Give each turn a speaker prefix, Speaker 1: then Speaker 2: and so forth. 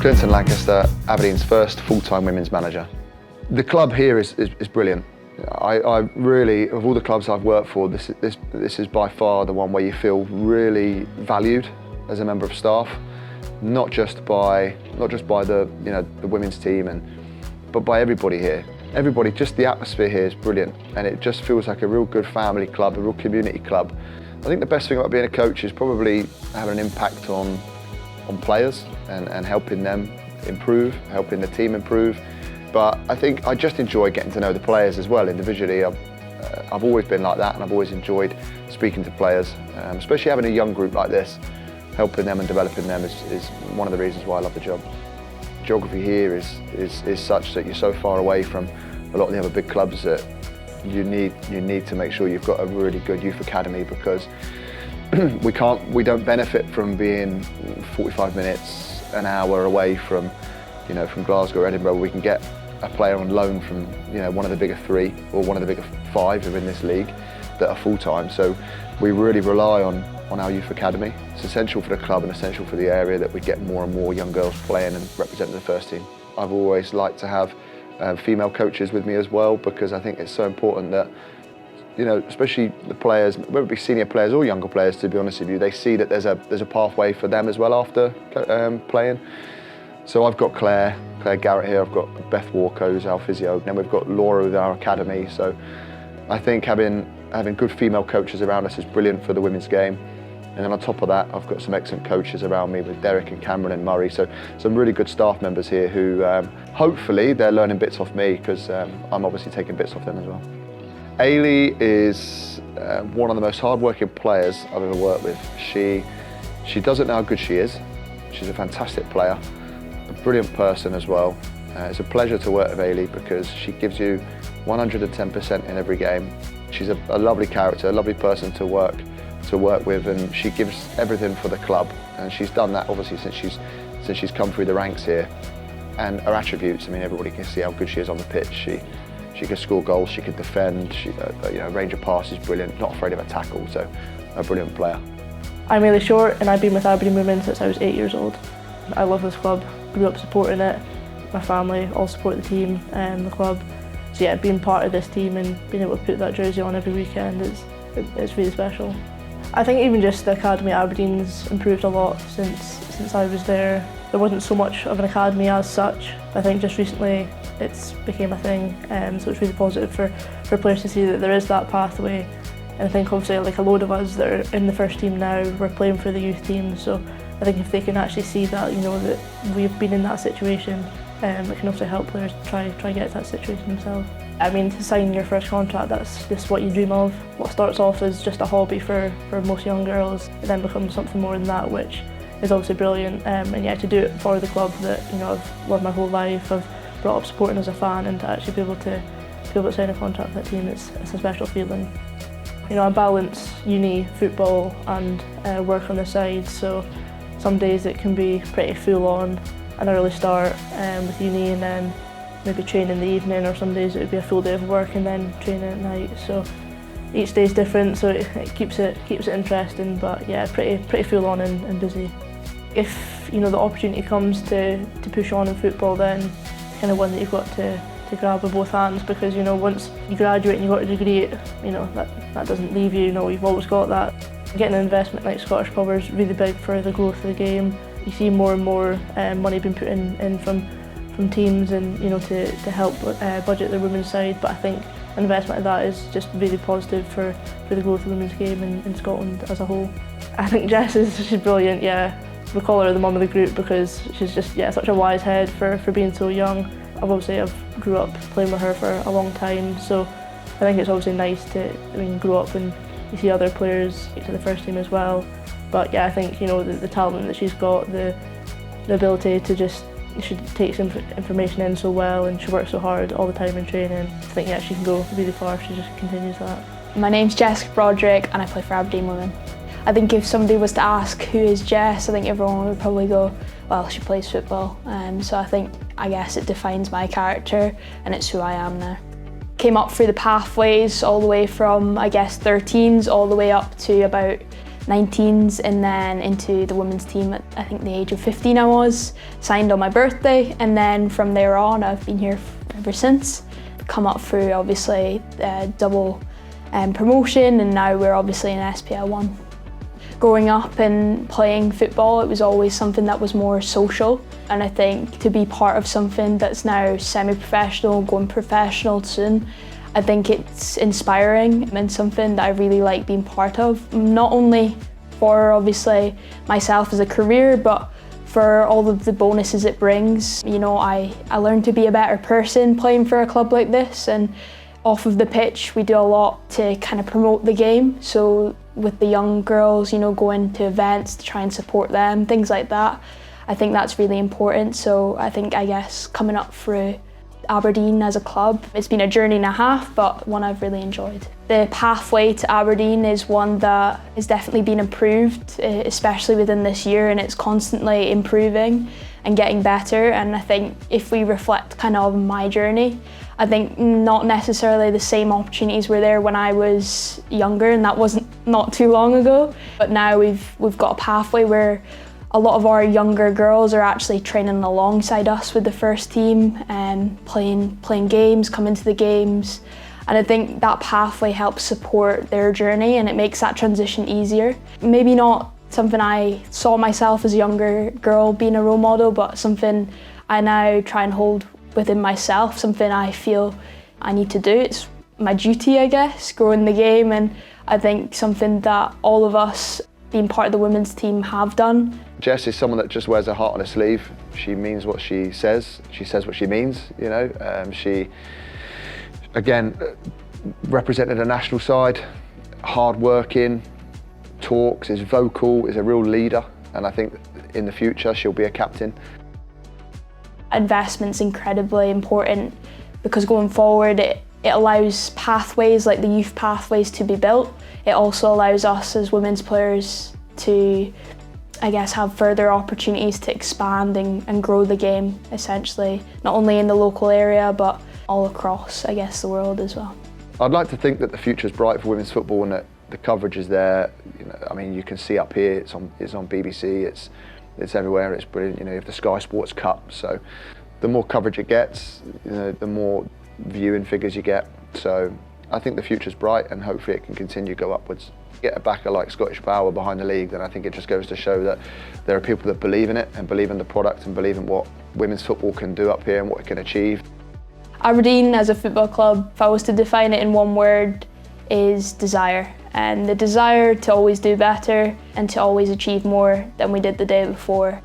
Speaker 1: Clinton Lancaster, Aberdeen's first full-time women's manager. The club here is brilliant. I really, of all the clubs I've worked for, this is by far the one where you feel really valued as a member of staff, not just by the the women's team but by everybody here. Everybody, just the atmosphere here is brilliant, and it just feels like a real good family club, a real community club. I think the best thing about being a coach is probably having an impact on players and helping them improve, helping the team improve. But I think I just enjoy getting to know the players as well individually. I've always been like that, and I've always enjoyed speaking to players, especially having a young group like this. Helping them and developing them is one of the reasons why I love the job. Geography here is such that you're so far away from a lot of the other big clubs that you need to make sure you've got a really good youth academy, because we don't benefit from being 45 minutes, an hour away from from Glasgow or Edinburgh. We can get a player on loan from one of the bigger three or one of the bigger five who are in this league that are full-time. So we really rely on our youth academy. It's essential for the club and essential for the area that we get more and more young girls playing and representing the first team. I've always liked to have female coaches with me as well, because I think it's so important that especially the players, whether it be senior players or younger players, to be honest with you, they see that there's a pathway for them as well after playing. So I've got Claire Garrett here, I've got Beth Walker, who's our physio, and then we've got Laura with our academy. So I think having good female coaches around us is brilliant for the women's game. And then on top of that, I've got some excellent coaches around me with Derek and Cameron and Murray. So some really good staff members here who hopefully they're learning bits off me, because I'm obviously taking bits off them as well. Eilidh is one of the most hard-working players I've ever worked with. She doesn't know how good she is. She's a fantastic player, a brilliant person as well. It's a pleasure to work with Eilidh because she gives you 110% in every game. She's a lovely character, a lovely person to work with, and she gives everything for the club. And she's done that obviously since she's come through the ranks here. And her attributes, I mean, everybody can see how good she is on the pitch. She can score goals, she can defend, range of pass is brilliant, not afraid of a tackle, so a brilliant player.
Speaker 2: I'm Eilidh Shore, and I've been with Aberdeen Women since I was 8 years old. I love this club, grew up supporting it. My family all support the team and the club. So yeah, being part of this team and being able to put that jersey on every weekend it's really special. I think even just the academy at Aberdeen's improved a lot since I was there. There wasn't so much of an academy as such. I think just recently it's became a thing, so it's really positive for players to see that there is that pathway. And I think obviously like a load of us that are in the first team now, we're playing for the youth team, so I think if they can actually see that, that we've been in that situation, it can also help players try get to that situation themselves. I mean, to sign your first contract, that's just what you dream of. What starts off as just a hobby for most young girls, it then becomes something more than that, which is obviously brilliant. And yeah, to do it for the club that I've loved my whole life, I've brought up supporting as a fan, and to actually be able to sign a contract with that team, it's a special feeling. I balance uni, football and work on the side, so some days it can be pretty full on, an early start with uni and then maybe train in the evening, or some days it would be a full day of work and then training at night. So each day is different, so it keeps it interesting, but yeah, pretty full on and busy. If the opportunity comes to push on in football, then kind of one that you've got to grab with both hands, because once you graduate and you've got a degree, that doesn't leave you. You've always got that. Getting an investment like ScottishPower is really big for the growth of the game. You see more and more money being put in from teams and to help budget the women's side, but I think an investment like that is just really positive for the growth of the women's game in Scotland as a whole. I think Jess she's brilliant, yeah. We call her the mum of the group because she's just such a wise head for being so young. I've grew up playing with her for a long time, so I think it's obviously nice to grow up and you see other players get to the first team as well. But yeah, I think the talent that she's got, the ability to she takes information in so well, and she works so hard all the time in training. I think she can go really far if she just continues that.
Speaker 3: My name's Jess Broadrick and I play for Aberdeen Women. I think if somebody was to ask who is Jess, I think everyone would probably go, well, she plays football. So I guess it defines my character and it's who I am now. Came up through the pathways all the way from 13s all the way up to about 19s and then into the women's team at I think the age of 15 I was, signed on my birthday, and then from there on I've been here ever since. Come up through obviously double promotion, and now we're obviously in SPL 1. Growing up and playing football, it was always something that was more social, and I think to be part of something that's now semi-professional, going professional soon, I think it's inspiring and something that I really like being part of, not only for obviously myself as a career, but for all of the bonuses it brings. You know, I learned to be a better person playing for a club like this, and off of the pitch we do a lot to kind of promote the game. So with the young girls, you know, going to events to try and support them, things like that, I think that's really important. So I guess coming up through Aberdeen as a club, it's been a journey and a half, but one I've really enjoyed. The pathway to Aberdeen is one that has definitely been improved, especially within this year, and it's constantly improving and getting better. And I think if we reflect kind of on my journey, I think not necessarily the same opportunities were there when I was younger, and that wasn't not too long ago. But now we've got a pathway where a lot of our younger girls are actually training alongside us with the first team and playing games, coming to the games. And I think that pathway helps support their journey, and it makes that transition easier. Maybe not something I saw myself as a younger girl being a role model, but something I now try and hold within myself, something I feel I need to do. It's my duty, I guess, growing the game, and I think something that all of us being part of the women's team have done.
Speaker 1: Jess is someone that just wears her heart on her sleeve. She means what she says what she means, you know. She, again, represented a national side, hard-working, talks, is vocal, is a real leader, and I think in the future she'll be a captain.
Speaker 3: Investment's incredibly important because going forward it allows pathways like the youth pathways to be built. It also allows us as women's players to, I guess, have further opportunities to expand and grow the game, essentially, not only in the local area but all across, I guess, the world as well.
Speaker 1: I'd like to think that the future's bright for women's football and that the coverage is there. You know, I mean, you can see up here, it's on BBC, it's everywhere, it's brilliant. You know, you have the Sky Sports Cup, so the more coverage it gets, you know, the more viewing figures you get. So I think the future's bright, and hopefully it can continue to go upwards. Get a backer like ScottishPower behind the league, then I think it just goes to show that there are people that believe in it and believe in the product and believe in what women's football can do up here and what it can achieve.
Speaker 3: Aberdeen as a football club, if I was to define it in one word, is desire. And the desire to always do better and to always achieve more than we did the day before.